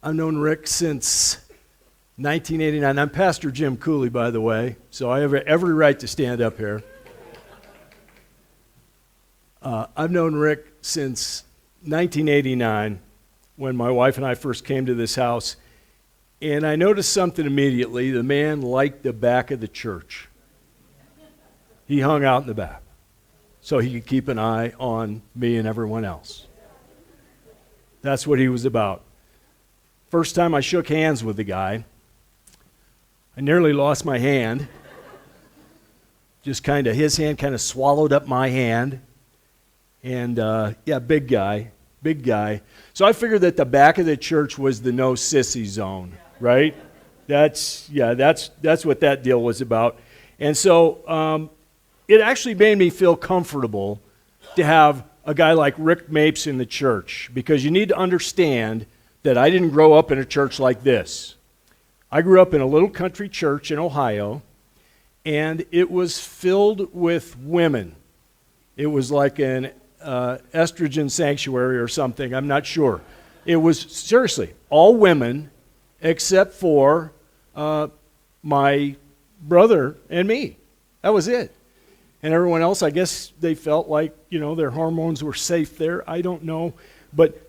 I've known Rick since 1989. I'm Pastor Jim Cooley, by the way, so I have every right to stand up here. I've known Rick since 1989 when my wife and I first came to this house, and I noticed something immediately. The man liked the back of the church. He hung out in the back so he could keep an eye on me and everyone else. That's what he was about. First time I shook hands with the guy, I nearly lost my hand. Just his hand kind of swallowed up my hand. And big guy. So I figured that the back of the church was the no sissy zone, right? That's what that deal was about. And so it actually made me feel comfortable to have a guy like Rick Mapes in the church, because you need to understand that I didn't grow up in a church like this. I grew up in a little country church in Ohio, and it was filled with women. It was like an estrogen sanctuary or something, I'm not sure. It was, seriously, all women except for my brother and me. That was it. And everyone else, I guess they felt like, their hormones were safe there. I don't know. But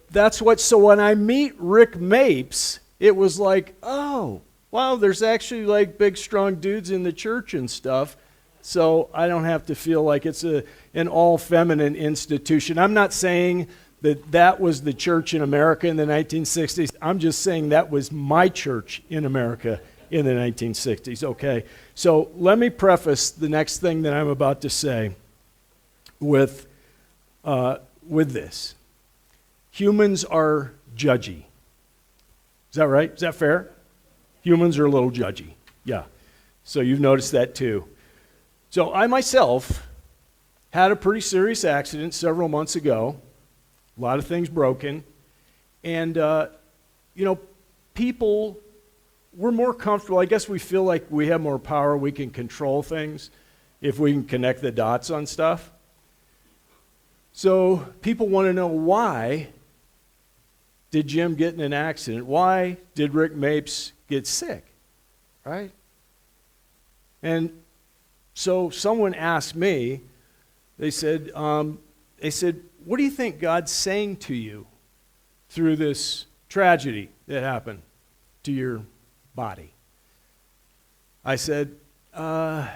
so when I meet Rick Mapes, it was like, oh, wow, there's actually like big, strong dudes in the church and stuff. So I don't have to feel like it's an all-feminine institution. I'm not saying that was the church in America in the 1960s. I'm just saying that was my church in America in the 1960s, okay? So let me preface the next thing that I'm about to say with this. Humans are judgy. Is that right? Is that fair? Humans are a little judgy. Yeah. So you've noticed that too. So I myself had a pretty serious accident several months ago. A lot of things broken. And, people, we're more comfortable. I guess we feel like we have more power. We can control things if we can connect the dots on stuff. So people want to know, why did Jim get in an accident? Why did Rick Mapes get sick? Right? And so someone asked me, they said, what do you think God's saying to you through this tragedy that happened to your body? I said, I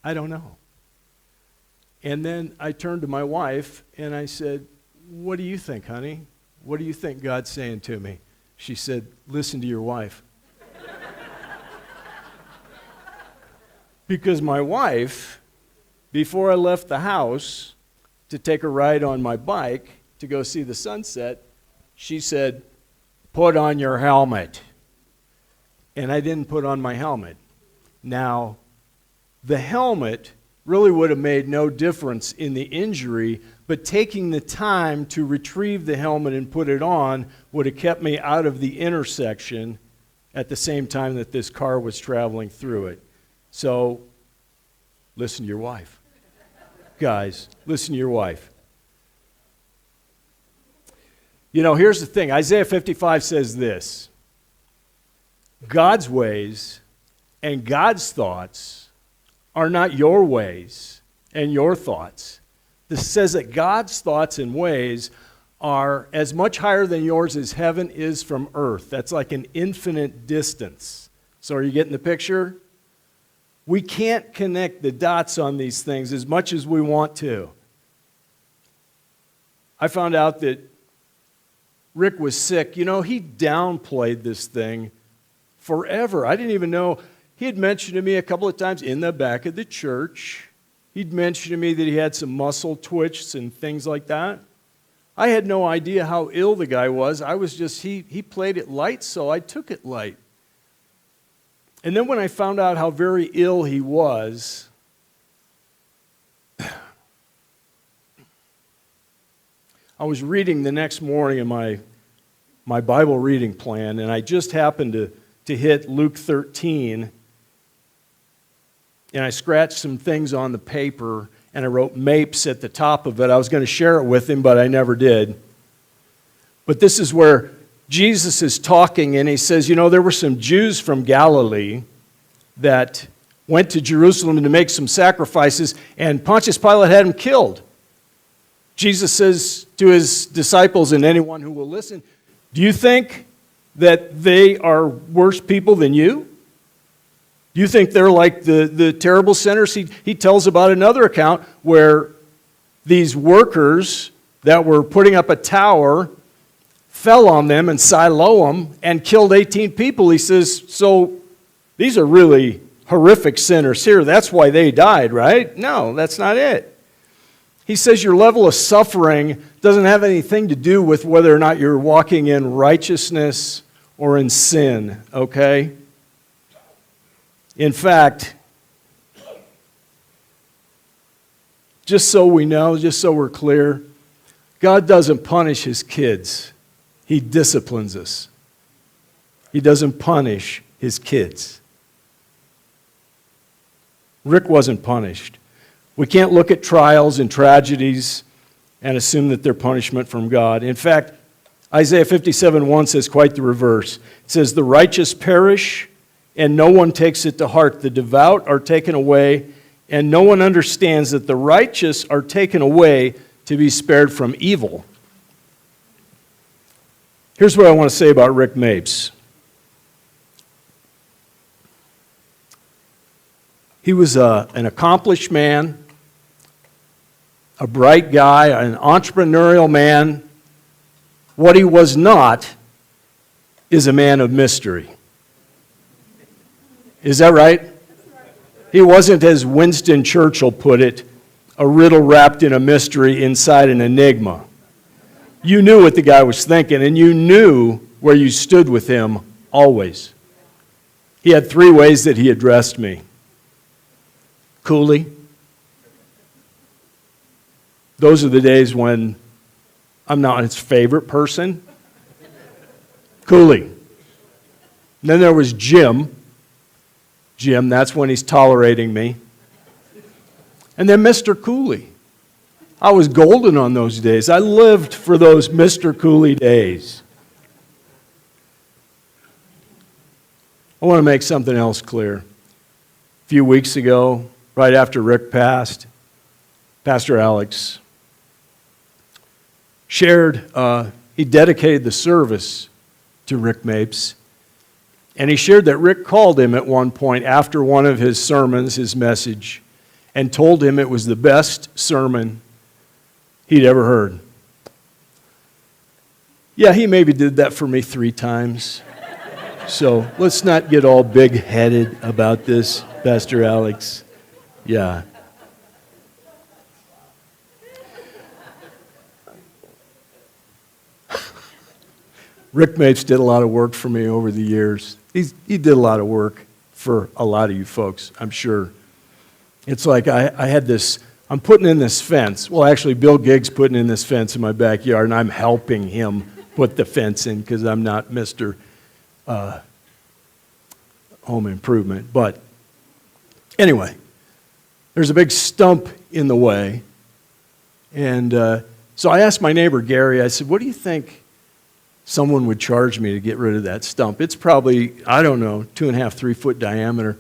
don't know. And then I turned to my wife and I said, what do you think, honey? What do you think God's saying to me? She said, listen to your wife. Because my wife, before I left the house to take a ride on my bike to go see the sunset, she said, put on your helmet. And I didn't put on my helmet. Now, the helmet really would have made no difference in the injury, but taking the time to retrieve the helmet and put it on would have kept me out of the intersection at the same time that this car was traveling through it. So, listen to your wife. Guys, listen to your wife. Here's the thing. Isaiah 55 says this: God's ways and God's thoughts are not your ways and your thoughts. This says that God's thoughts and ways are as much higher than yours as heaven is from earth. That's like an infinite distance. So are you getting the picture? We can't connect the dots on these things as much as we want to. I found out that Rick was sick. He downplayed this thing forever. I didn't even know. He had mentioned to me a couple of times in the back of the church. He'd mentioned to me that he had some muscle twitches and things like that. I had no idea how ill the guy was. I was just, he played it light, so I took it light. And then when I found out how very ill he was, I was reading the next morning in my Bible reading plan, and I just happened to hit Luke 13, and I scratched some things on the paper, and I wrote Mapes at the top of it. I was going to share it with him, but I never did. But this is where Jesus is talking and he says, you know, there were some Jews from Galilee that went to Jerusalem to make some sacrifices, and Pontius Pilate had them killed. Jesus says to his disciples and anyone who will listen, do you think that they are worse people than you? Do you think they're like the terrible sinners? He tells about another account where these workers that were putting up a tower fell on them in Siloam and killed 18 people. He says, so these are really horrific sinners here. That's why they died, right? No, that's not it. He says your level of suffering doesn't have anything to do with whether or not you're walking in righteousness or in sin, okay? In fact, just so we know, just so we're clear, God doesn't punish his kids. He disciplines us. He doesn't punish his kids. Rick wasn't punished. We can't look at trials and tragedies and assume that they're punishment from God. In fact, Isaiah 57:1 says quite the reverse. It says, the righteous perish, and no one takes it to heart. The devout are taken away, and no one understands that the righteous are taken away to be spared from evil. Here's what I want to say about Rick Mapes. He was an accomplished man, a bright guy, an entrepreneurial man. What he was not is a man of mystery. Is that right? He wasn't, as Winston Churchill put it, a riddle wrapped in a mystery inside an enigma. You knew what the guy was thinking, and you knew where you stood with him always. He had 3 ways that he addressed me. Cooley. Those are the days when I'm not his favorite person. Cooley. And then there was Jim. Jim, that's when he's tolerating me. And then Mr. Cooley. I was golden on those days. I lived for those Mr. Cooley days. I want to make something else clear. A few weeks ago, right after Rick passed, Pastor Alex shared, he dedicated the service to Rick Mapes. And he shared that Rick called him at one point after one of his sermons, his message, and told him it was the best sermon he'd ever heard. Yeah, he maybe did that for me 3 times. So let's not get all big-headed about this, Pastor Alex. Yeah. Rick Mapes did a lot of work for me over the years. He did a lot of work for a lot of you folks, I'm sure. It's like I had this, I'm putting in this fence. Well, actually, Bill Gigg's putting in this fence in my backyard, and I'm helping him put the fence in because I'm not Mr. Home Improvement. But anyway, there's a big stump in the way. And so I asked my neighbor, Gary, I said, what do you think someone would charge me to get rid of that stump? It's probably, I don't know, 2.5, 3 foot diameter.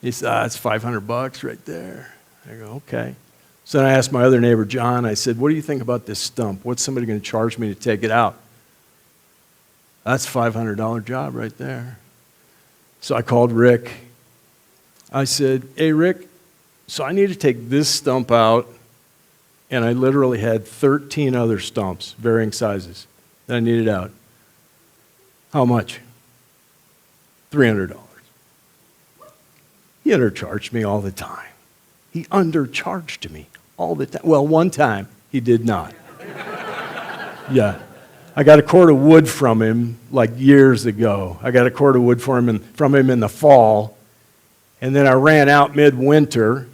He said, it's $500 right there. I go, okay. So then I asked my other neighbor, John, I said, what do you think about this stump? What's somebody going to charge me to take it out? That's a $500 job right there. So I called Rick. I said, hey, Rick, so I need to take this stump out, and I literally had 13 other stumps, varying sizes, that I needed out. How much? $300. He undercharged me all the time. He undercharged me all the time. Well, one time he did not. Yeah. I got a cord of wood from him like years ago. I got a cord of wood from him in the fall, and then I ran out midwinter.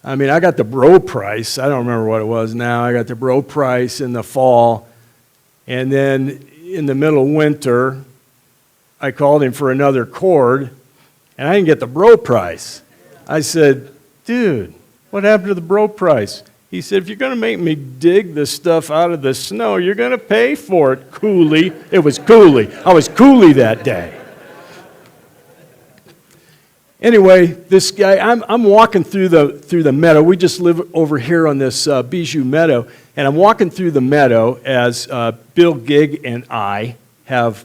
I mean, I got the bro price. I don't remember what it was now. I got the bro price in the fall, and then in the middle of winter, I called him for another cord, and I didn't get the bro price. I said, dude, what happened to the bro price? He said, if you're going to make me dig the stuff out of the snow, you're going to pay for it, Cooley. It was Cooley. I was Cooley that day. Anyway, this guy, I'm walking through the meadow. We just live over here on this Bijou meadow, and I'm walking through the meadow as Bill Gigg and I have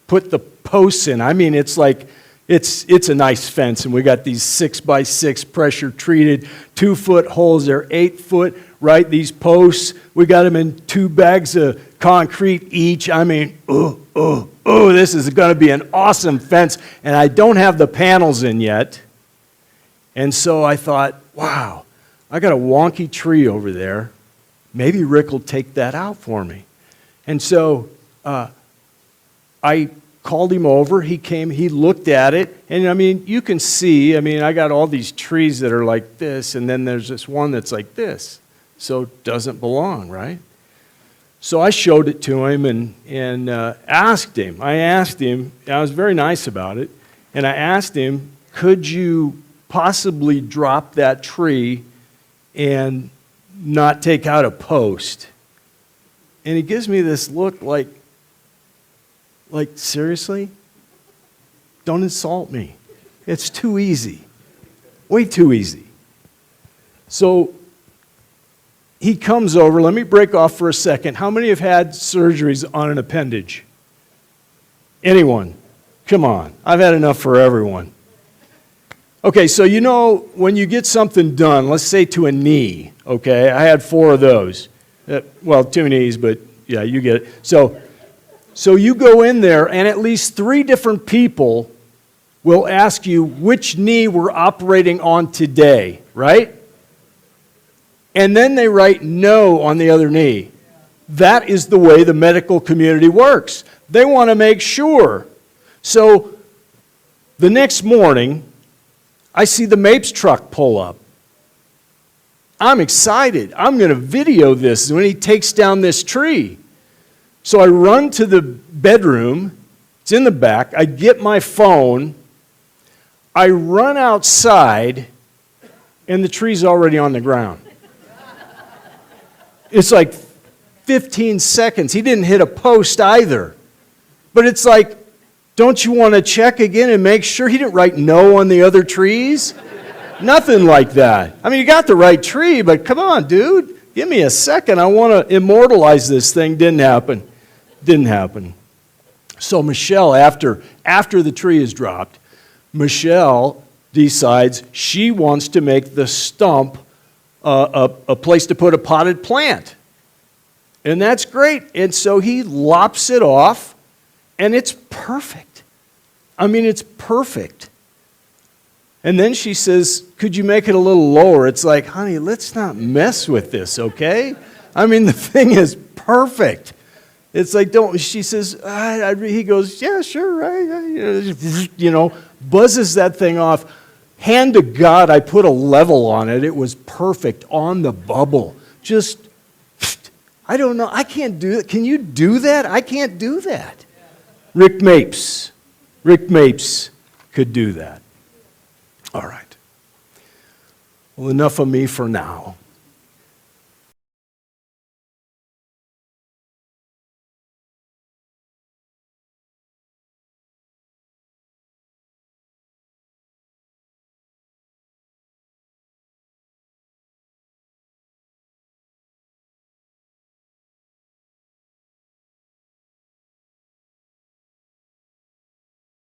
put the posts in. I mean, it's like, it's a nice fence, and we got these 6x6 pressure treated 2-foot holes. They're 8 foot, right? These posts, we got them in 2 bags of concrete each. I mean, this is going to be an awesome fence, and I don't have the panels in yet. And so I thought, wow, I got a wonky tree over there. Maybe Rick will take that out for me. And so I called him over. He came, he looked at it, and I mean, you can see, I mean, I got all these trees that are like this, and then there's this one that's like this. So it doesn't belong, right? So I showed it to him and asked him. I was very nice about it, and I asked him, could you possibly drop that tree and not take out a post? And he gives me this look like, seriously? Don't insult me. It's too easy. Way too easy. So he comes over. Let me break off for a second. How many have had surgeries on an appendage? Anyone? Come on. I've had enough for everyone. Okay, so you know when you get something done, let's say to a knee, okay? I had 4 of those. Well, 2 knees, but yeah, you get it. So you go in there, and at least 3 different people will ask you which knee we're operating on today, right? And then they write no on the other knee. That is the way the medical community works. They want to make sure. So the next morning, I see the Mapes truck pull up. I'm excited. I'm going to video this when he takes down this tree. So I run to the bedroom. It's in the back. I get my phone. I run outside, and the tree's already on the ground. It's like 15 seconds. He didn't hit a post either. But it's like, don't you want to check again and make sure he didn't write no on the other trees? Nothing like that. I mean, you got the right tree, but come on, dude. Give me a second. I want to immortalize this thing. Didn't happen. So Michelle, after the tree is dropped, Michelle decides she wants to make the stump a place to put a potted plant. And that's great. And so he lops it off, and it's perfect. I mean, it's perfect. And then she says, could you make it a little lower? It's like, honey, let's not mess with this, okay? I mean, the thing is perfect. It's like, she says, he goes, yeah, sure, right. You know, buzzes that thing off. Hand to God, I put a level on it. It was perfect on the bubble. Just, I don't know. I can't do it. Can you do that? I can't do that. Rick Mapes could do that. All right. Well, enough of me for now.